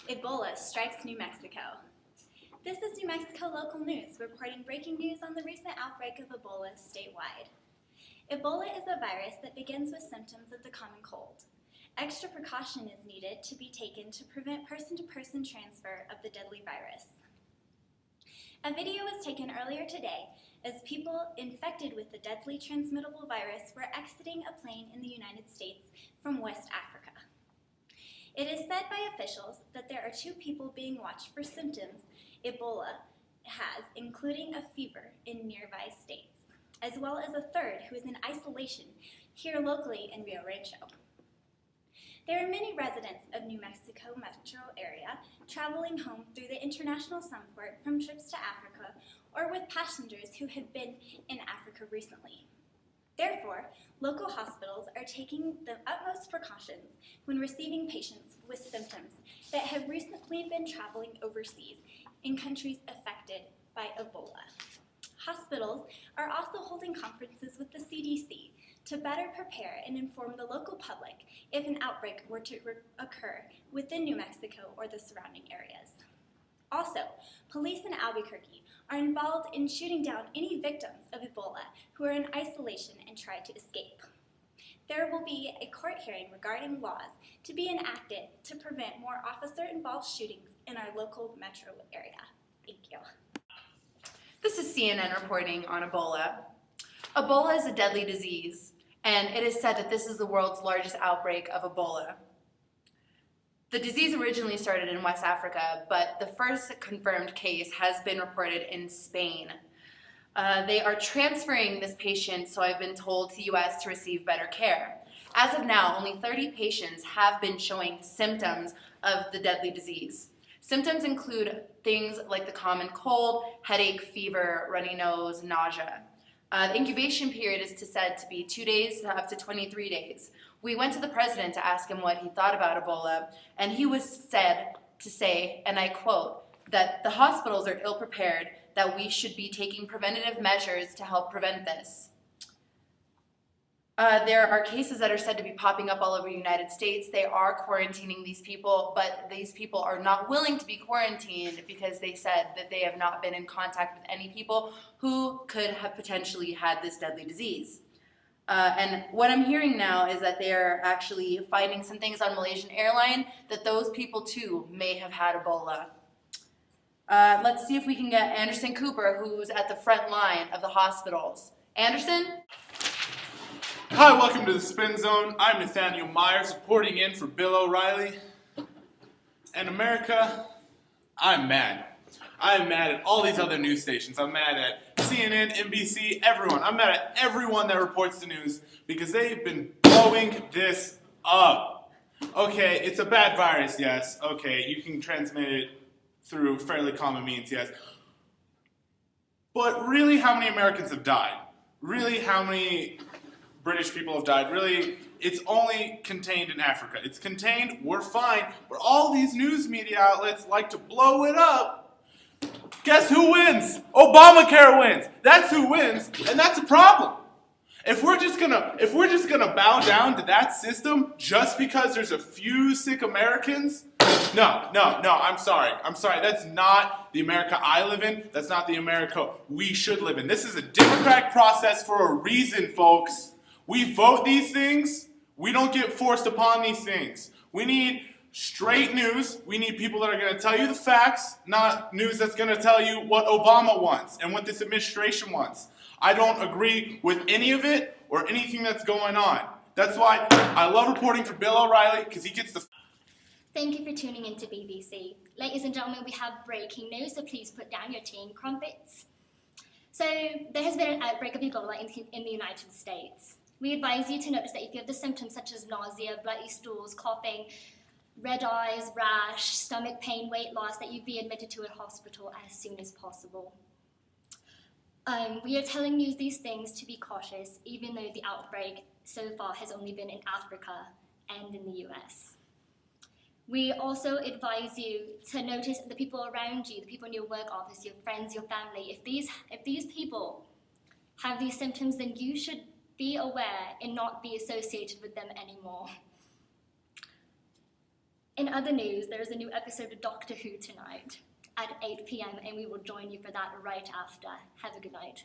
Ebola strikes New Mexico. This is New Mexico local news reporting breaking news on the recent outbreak of Ebola statewide. Ebola is a virus that begins with symptoms of the common cold. Extra precaution is needed to be taken to prevent person-to-person transfer of the deadly virus. A video was taken earlier today as people infected with the deadly transmittable virus were exiting a plane in the United States from West Africa. It is said by officials that there are 2 people being watched for symptoms Ebola has, including a fever in nearby states, as well as a 3rd who is in isolation here locally in Rio Rancho. There are many residents of New Mexico metro area traveling home through the international sunport from trips to Africa or with passengers who have been in Africa recently. Therefore, local hospitals are taking the utmost precautions when receiving patients with symptoms that have recently been traveling overseas in countries affected by Ebola. Hospitals are also holding conferences with the CDC to better prepare and inform the local public if an outbreak were to occur within New Mexico or the surrounding areas. Also, police in Albuquerque are involved in shooting down any victims of Ebola who are in isolation and try to escape. There will be a court hearing regarding laws to be enacted to prevent more officer-involved shootings in our local metro area. Thank you. This is CNN reporting on Ebola. Ebola is a deadly disease, and it is said that this is the world's largest outbreak of Ebola. The disease originally started in West Africa, but the first confirmed case has been reported in Spain. They are transferring this patient, so I've been told, to the US to receive better care. As of now, only 30 patients have been showing symptoms of the deadly disease. Symptoms include things like the common cold, headache, fever, runny nose, nausea. The incubation period is said to be 2 days to up to 23 days. We went to the president to ask him what he thought about Ebola, and he was said to say, and I quote, that the hospitals are ill-prepared, that we should be taking preventative measures to help prevent this. There are cases that are said to be popping up all over the United States. They are quarantining these people, but these people are not willing to be quarantined because they said that they have not been in contact with any people who could have potentially had this deadly disease. And what I'm hearing now is that they are actually finding some things on Malaysian Airlines that those people too may have had Ebola. Let's see if we can get Anderson Cooper, who's at the front line of the hospitals. Anderson? Hi, welcome to the Spin Zone. I'm Nathaniel Myers, reporting in for Bill O'Reilly. And America, I'm mad. I'm mad at all these other news stations. I'm mad at CNN, NBC, everyone. I'm mad at everyone that reports the news because they've been blowing this up. Okay, it's a bad virus, yes. Okay, you can transmit it through fairly common means, yes. But really, how many Americans have died? Really, how many British people have died? Really, it's only contained in Africa. It's contained, we're fine, but all these news media outlets like to blow it up. Guess who wins? Obamacare wins. That's who wins, and that's a problem. If we're just gonna bow down to that system just because there's a few sick Americans, no, I'm sorry. That's not the America I live in. That's not the America we should live in. This is a democratic process for a reason, folks. We vote these things. We don't get forced upon these things. We need straight news. We need people that are going to tell you the facts, not news that's going to tell you what Obama wants and what this administration wants. I don't agree with any of it or anything that's going on. That's why I love reporting for Bill O'Reilly, because he gets the... Thank you for tuning into BBC. Ladies and gentlemen, we have breaking news, so please put down your tea and crumpets. So, there has been an outbreak of Ebola in the United States. We advise you to notice that if you have the symptoms such as nausea, bloody stools, coughing, red eyes, rash, stomach pain, weight loss, that you be admitted to a hospital as soon as possible. We are telling you these things to be cautious, even though the outbreak so far has only been in Africa and in the US. We also advise you to notice the people around you, the people in your work office, your friends, your family. If these people have these symptoms, then you should be aware and not be associated with them anymore. In other news, there is a new episode of Doctor Who tonight at 8 p.m. and we will join you for that right after. Have a good night.